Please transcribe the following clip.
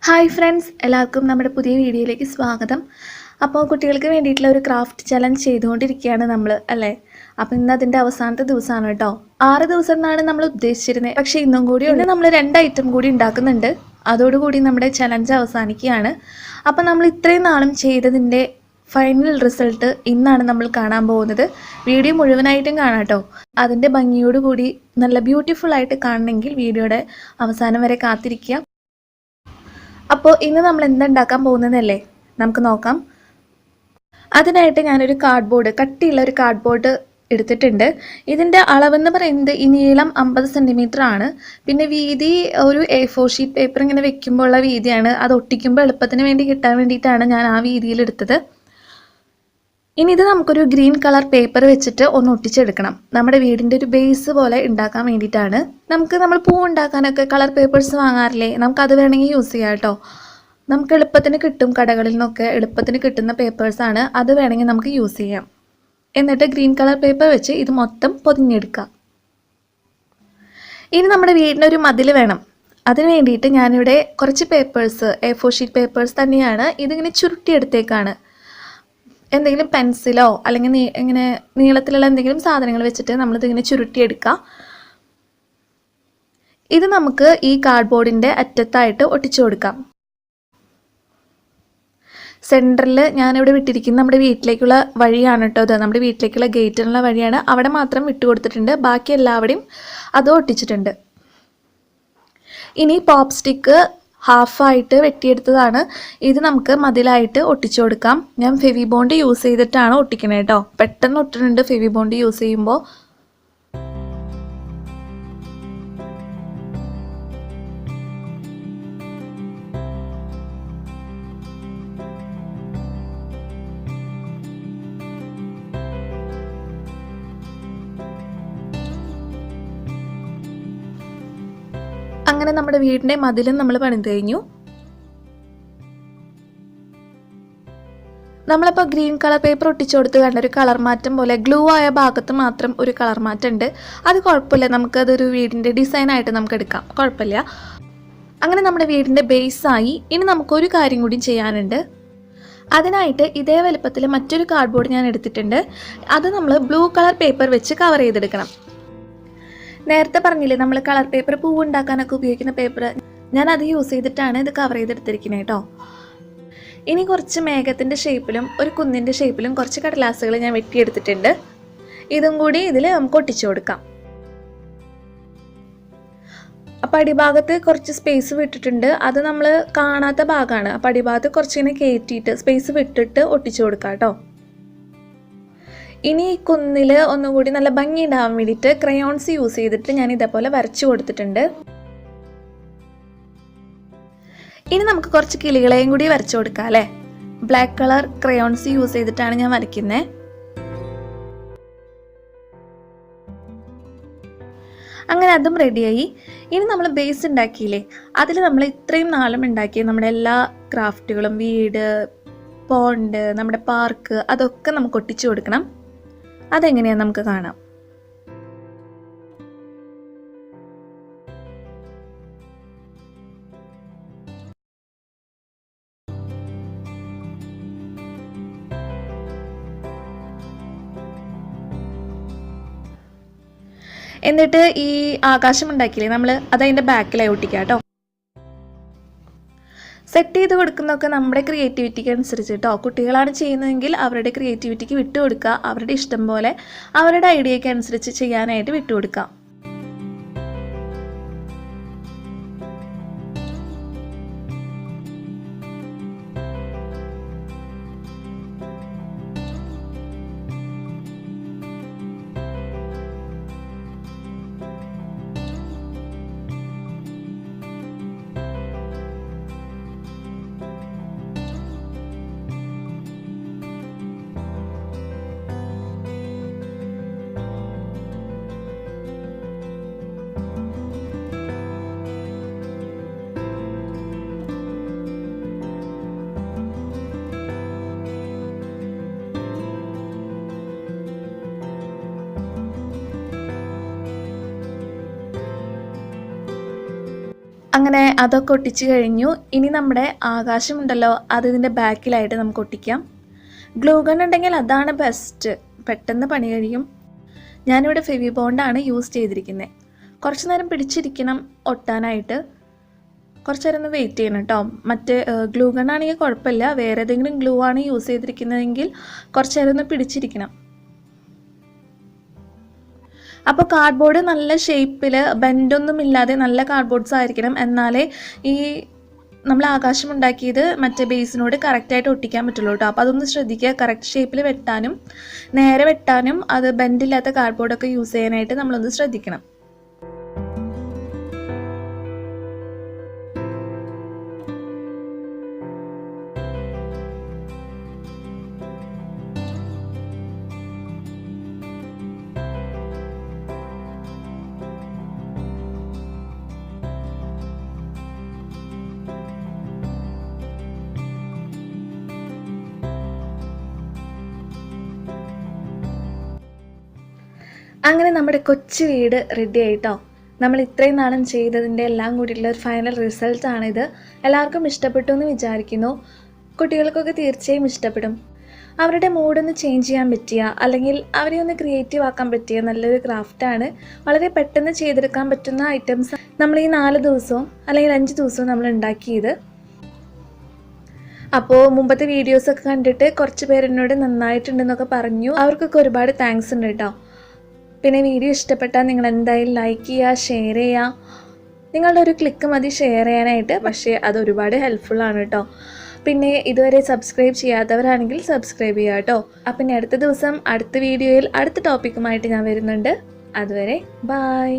Hi friends, എല്ലാവർക്കും നമ്മുടെ പുതിയ വീഡിയോയിലേക്ക് സ്വാഗതം. അപ്പോൾ കുട്ടികൾക്ക് വേണ്ടിയിട്ടുള്ള ഒരു ക്രാഫ്റ്റ് ചലഞ്ച് ചെയ്തുകൊണ്ടിരിക്കുകയാണ് നമ്മൾ, അല്ലേ? അപ്പോൾ ഇന്ന് അതിൻ്റെ അവസാനത്തെ ദിവസമാണ് കേട്ടോ. 6 ദിവസം എന്നാണ് നമ്മൾ ഉദ്ദേശിച്ചിരുന്നത്, പക്ഷേ ഇന്നും കൂടി ഇന്ന് നമ്മൾ 2 ഐറ്റം കൂടി ഉണ്ടാക്കുന്നുണ്ട്. അതോടുകൂടി നമ്മുടെ ചലഞ്ച് അവസാനിക്കുകയാണ്. അപ്പോൾ നമ്മൾ ഇത്രയും നാളും ചെയ്തതിൻ്റെ ഫൈനൽ റിസൾട്ട് ഇന്നാണ് നമ്മൾ കാണാൻ പോകുന്നത്. വീഡിയോ മുഴുവനായിട്ടും കാണാം കേട്ടോ. അതിൻ്റെ ഭംഗിയോടുകൂടി നല്ല ബ്യൂട്ടിഫുള്ളായിട്ട് കാണണമെങ്കിൽ വീഡിയോയുടെ അവസാനം വരെ കാത്തിരിക്കുക. അപ്പോൾ ഇന്ന് നമ്മൾ എന്തുണ്ടാക്കാൻ പോകുന്നതല്ലേ നമുക്ക് നോക്കാം. അതിനായിട്ട് ഞാനൊരു കട്ടിയുള്ള ഒരു കാർഡ്ബോർഡ് എടുത്തിട്ടുണ്ട്. ഇതിൻ്റെ അളവെന്ന് പറയുന്നത് ഈ നീളം 50 സെൻറ്റിമീറ്റർ ആണ്. പിന്നെ വീതി ഒരു A4 ഷീറ്റ് പേപ്പർ ഇങ്ങനെ വെക്കുമ്പോൾ ഉള്ള വീതിയാണ്. അത് ഒട്ടിക്കുമ്പോൾ എളുപ്പത്തിന് വേണ്ടി കിട്ടാൻ വേണ്ടിയിട്ടാണ് ഞാൻ ആ വീതിയിൽ എടുത്തത്. ഇനി ഇത് നമുക്കൊരു ഗ്രീൻ കളർ പേപ്പർ വെച്ചിട്ട് ഒന്ന് ഒട്ടിച്ചെടുക്കണം. നമ്മുടെ വീടിൻ്റെ ഒരു ബേസ് പോലെ ഉണ്ടാക്കാൻ വേണ്ടിയിട്ടാണ്. നമ്മൾ പൂ ഉണ്ടാക്കാനൊക്കെ കളർ പേപ്പേഴ്സ് വാങ്ങാറില്ലേ? നമുക്കത് വേണമെങ്കിൽ യൂസ് ചെയ്യാം കേട്ടോ. നമുക്ക് എളുപ്പത്തിന് കിട്ടും, കടകളിൽ നിന്നൊക്കെ എളുപ്പത്തിന് കിട്ടുന്ന പേപ്പേഴ്സാണ്. അത് വേണമെങ്കിൽ നമുക്ക് യൂസ് ചെയ്യാം. എന്നിട്ട് ഗ്രീൻ കളർ പേപ്പർ വെച്ച് ഇത് മൊത്തം പൊതിഞ്ഞെടുക്കാം. ഇനി നമ്മുടെ വീടിനൊരു മതിൽ വേണം. അതിന് വേണ്ടിയിട്ട് ഞാനിവിടെ കുറച്ച് പേപ്പേഴ്സ്, A4 ഷീറ്റ് പേപ്പേഴ്സ് തന്നെയാണ്, ഇതിങ്ങനെ ചുരുട്ടിയെടുത്തേക്കാണ്. എന്തെങ്കിലും പെൻസിലോ അല്ലെങ്കിൽ ഇങ്ങനെ നീളത്തിലുള്ള എന്തെങ്കിലും സാധനങ്ങൾ വെച്ചിട്ട് നമ്മളിതിങ്ങനെ ചുരുട്ടിയെടുക്കാം. ഇത് നമുക്ക് ഈ കാർഡ്ബോർഡിൻ്റെ അറ്റത്തായിട്ട് ഒട്ടിച്ചു കൊടുക്കാം. സെൻറ്ററിൽ ഞാനിവിടെ വിട്ടിരിക്കുന്നത് നമ്മുടെ വീട്ടിലേക്കുള്ള വഴിയാണ് കേട്ടോ. അത് നമ്മുടെ വീട്ടിലേക്കുള്ള ഗേറ്റിനുള്ള വഴിയാണ്. അവിടെ മാത്രം വിട്ടു കൊടുത്തിട്ടുണ്ട്, ബാക്കി എല്ലാവിടെയും അത് ഒട്ടിച്ചിട്ടുണ്ട്. ഇനി പോപ്പ് സ്റ്റിക്ക് ഹാഫായിട്ട് വെട്ടിയെടുത്തതാണ്. ഇത് നമുക്ക് മതിലായിട്ട് ഒട്ടിച്ചു കൊടുക്കാം. ഞാൻ ഫെവി ബോണ്ട് യൂസ് ചെയ്തിട്ടാണ് ഒട്ടിക്കണേ കേട്ടോ. പെട്ടെന്ന് ഒട്ടുന്നുണ്ട് ഫെവി ബോണ്ട് യൂസ് ചെയ്യുമ്പോൾ. അങ്ങനെ നമ്മുടെ വീടിൻ്റെ മതിലും നമ്മൾ പണിത് കഴിഞ്ഞു. നമ്മളിപ്പോൾ ഗ്രീൻ കളർ പേപ്പർ ഒട്ടിച്ചു കൊടുത്ത് കണ്ടൊരു കളർ മാറ്റം പോലെ ഗ്ലൂ ആയ ഭാഗത്ത് മാത്രം ഒരു കളർ മാറ്റം ഉണ്ട്. അത് കുഴപ്പമില്ല, നമുക്കതൊരു വീടിൻ്റെ ഡിസൈനായിട്ട് നമുക്ക് എടുക്കാം, കുഴപ്പമില്ല. അങ്ങനെ നമ്മുടെ വീടിൻ്റെ ബേസായി. ഇനി നമുക്കൊരു കാര്യം കൂടി ചെയ്യാനുണ്ട്. അതിനായിട്ട് ഇതേ വലുപ്പത്തിൽ മറ്റൊരു കാർഡ്ബോർഡ് ഞാൻ എടുത്തിട്ടുണ്ട്. അത് നമ്മൾ ബ്ലൂ കളർ പേപ്പർ വെച്ച് കവർ ചെയ്തെടുക്കണം. നേരത്തെ പറഞ്ഞില്ലേ നമ്മൾ കളർ പേപ്പർ പൂവ് ഉണ്ടാക്കാനൊക്കെ ഉപയോഗിക്കുന്ന പേപ്പർ, ഞാൻ അത് യൂസ് ചെയ്തിട്ടാണ് ഇത് കവർ ചെയ്തെടുത്തിരിക്കുന്നത് കേട്ടോ. ഇനി കുറച്ച് മേഘത്തിൻ്റെ ഷേപ്പിലും ഒരു കുന്നിൻ്റെ ഷേപ്പിലും കുറച്ച് കടലാസുകൾ ഞാൻ വെട്ടിയെടുത്തിട്ടുണ്ട്. ഇതും കൂടി ഇതിൽ നമുക്ക് ഒട്ടിച്ചു കൊടുക്കാം. അപ്പം അടിഭാഗത്ത് കുറച്ച് സ്പേസ് വിട്ടിട്ടുണ്ട്, അത് നമ്മൾ കാണാത്ത ഭാഗമാണ്. അപ്പം അടിഭാഗത്ത് കുറച്ചിങ്ങനെ കയറ്റിയിട്ട് സ്പേസ് വിട്ടിട്ട് ഒട്ടിച്ചു കൊടുക്കാം കേട്ടോ. ഇനി കുന്നിൽ ഒന്നുകൂടി നല്ല ഭംഗി ഉണ്ടാവാൻ വേണ്ടിയിട്ട് ക്രയോൺസ് യൂസ് ചെയ്തിട്ട് ഞാൻ ഇതേപോലെ വരച്ചു കൊടുത്തിട്ടുണ്ട്. ഇനി നമുക്ക് കുറച്ച് കിളികളെയും കൂടി വരച്ചു കൊടുക്കാം അല്ലേ. ബ്ലാക്ക് കളർ ക്രയോൺസ് യൂസ് ചെയ്തിട്ടാണ് ഞാൻ വരയ്ക്കുന്നത്. അങ്ങനെ അതും റെഡിയായി. ഇനി നമ്മൾ ബേസ് ഉണ്ടാക്കിയില്ലേ, അതിൽ നമ്മൾ ഇത്രയും നാളും ഉണ്ടാക്കിയ നമ്മുടെ എല്ലാ ക്രാഫ്റ്റുകളും, വീട്, പോണ്ട്, നമ്മുടെ പാർക്ക്, അതൊക്കെ നമുക്ക് ഒട്ടിച്ചു കൊടുക്കണം. അതെങ്ങനെയാന്ന് നമുക്ക് കാണാം. എന്നിട്ട് ഈ ആകാശം ഉണ്ടാക്കിയില്ലേ നമ്മൾ, അതതിൻ്റെ ബാക്കിലായി ഒട്ടിക്കാം കേട്ടോ. സെറ്റ് ചെയ്ത് കൊടുക്കുന്നതൊക്കെ നമ്മുടെ ക്രിയേറ്റിവിറ്റിക്ക് അനുസരിച്ച് കേട്ടോ. കുട്ടികളാണ് ചെയ്യുന്നതെങ്കിൽ അവരുടെ ക്രിയേറ്റിവിറ്റിക്ക് വിട്ടുകൊടുക്കുക. അവരുടെ ഇഷ്ടം പോലെ അവരുടെ ഐഡിയയ്ക്ക് അനുസരിച്ച് ചെയ്യാനായിട്ട് വിട്ടുകൊടുക്കുക. അങ്ങനെ അതൊക്കെ ഒട്ടിച്ച് കഴിഞ്ഞു. ഇനി നമ്മുടെ ആകാശമുണ്ടല്ലോ, അത് ഇതിൻ്റെ ബാക്കിലായിട്ട് നമുക്ക് ഒട്ടിക്കാം. ഗ്ലൂ ഗൺ ഉണ്ടെങ്കിൽ അതാണ് ബെസ്റ്റ്, പെട്ടെന്ന് പണി കഴിയും. ഞാനിവിടെ ഫെവി ബോണ്ടാണ് യൂസ് ചെയ്തിരിക്കുന്നത്. കുറച്ച് നേരം പിടിച്ചിരിക്കണം ഒട്ടാനായിട്ട്, കുറച്ച് നേരം ഒന്ന് വെയിറ്റ് ചെയ്യണം കേട്ടോ. മറ്റേ ഗ്ലൂ ഗൺ ആണെങ്കിൽ കുഴപ്പമില്ല, വേറെ ഏതെങ്കിലും ഗ്ലൂ ആണ് യൂസ് ചെയ്തിരിക്കുന്നതെങ്കിൽ കുറച്ച് നേരം ഒന്ന് പിടിച്ചിരിക്കണം. അപ്പോൾ കാർഡ്ബോർഡ് നല്ല ഷേപ്പിൽ ബെൻഡൊന്നും ഇല്ലാതെ നല്ല കാർഡ്ബോർഡ്സ് ആയിരിക്കണം, എന്നാലേ ഈ നമ്മൾ ആകാശം ഉണ്ടാക്കിയത് മറ്റേ ബേസിനോട് കറക്റ്റായിട്ട് ഒട്ടിക്കാൻ പറ്റുള്ളൂ കേട്ടോ. അപ്പോൾ അതൊന്ന് ശ്രദ്ധിക്കുക, കറക്റ്റ് ഷേപ്പിൽ വെട്ടാനും നേരെ വെട്ടാനും അത് ബെൻഡില്ലാത്ത കാർഡ്ബോർഡൊക്കെ യൂസ് ചെയ്യാനായിട്ട് നമ്മളൊന്ന് ശ്രദ്ധിക്കണം. അങ്ങനെ നമ്മുടെ കൊച്ചു വീട് റെഡി ആയിട്ടോ. നമ്മൾ ഇത്രയും നാളും ചെയ്തതിൻ്റെ എല്ലാം കൂടിയുള്ള ഒരു ഫൈനൽ റിസൾട്ടാണിത്. എല്ലാവർക്കും ഇഷ്ടപ്പെട്ടു എന്ന് വിചാരിക്കുന്നു. കുട്ടികൾക്കൊക്കെ തീർച്ചയായും ഇഷ്ടപ്പെടും. അവരുടെ മൂഡൊന്ന് ചേഞ്ച് ചെയ്യാൻ പറ്റിയ, അല്ലെങ്കിൽ അവരെ ഒന്ന് ക്രിയേറ്റീവ് ആക്കാൻ പറ്റിയ നല്ലൊരു ക്രാഫ്റ്റാണ്. വളരെ പെട്ടെന്ന് ചെയ്തെടുക്കാൻ പറ്റുന്ന ഐറ്റംസ് നമ്മൾ ഈ 4 ദിവസവും അല്ലെങ്കിൽ 5 ദിവസവും നമ്മൾ ഉണ്ടാക്കിയത്. അപ്പോൾ മുമ്പത്തെ വീഡിയോസൊക്കെ കണ്ടിട്ട് കുറച്ച് പേരെന്നോട് നന്നായിട്ടുണ്ടെന്നൊക്കെ പറഞ്ഞു. അവർക്കൊക്കെ ഒരുപാട് താങ്ക്സ് ഉണ്ട് കേട്ടോ. പിന്നെ വീഡിയോ ഇഷ്ടപ്പെട്ടാൽ നിങ്ങൾ എന്തായാലും ലൈക്ക് ചെയ്യുക, ഷെയർ ചെയ്യുക. നിങ്ങളുടെ ഒരു ക്ലിക്ക് മതി ഷെയർ ചെയ്യാനായിട്ട്, പക്ഷേ അത് ഒരുപാട് ഹെൽപ്ഫുള്ളാണ് കേട്ടോ. പിന്നെ ഇതുവരെ സബ്സ്ക്രൈബ് ചെയ്യാത്തവരാണെങ്കിൽ സബ്സ്ക്രൈബ് ചെയ്യുക കേട്ടോ. അപ്പം ഇനി അടുത്ത ദിവസം അടുത്ത വീഡിയോയിൽ അടുത്ത ടോപ്പിക്കുമായിട്ട് ഞാൻ വരുന്നുണ്ട്. അതുവരെ ബായ്.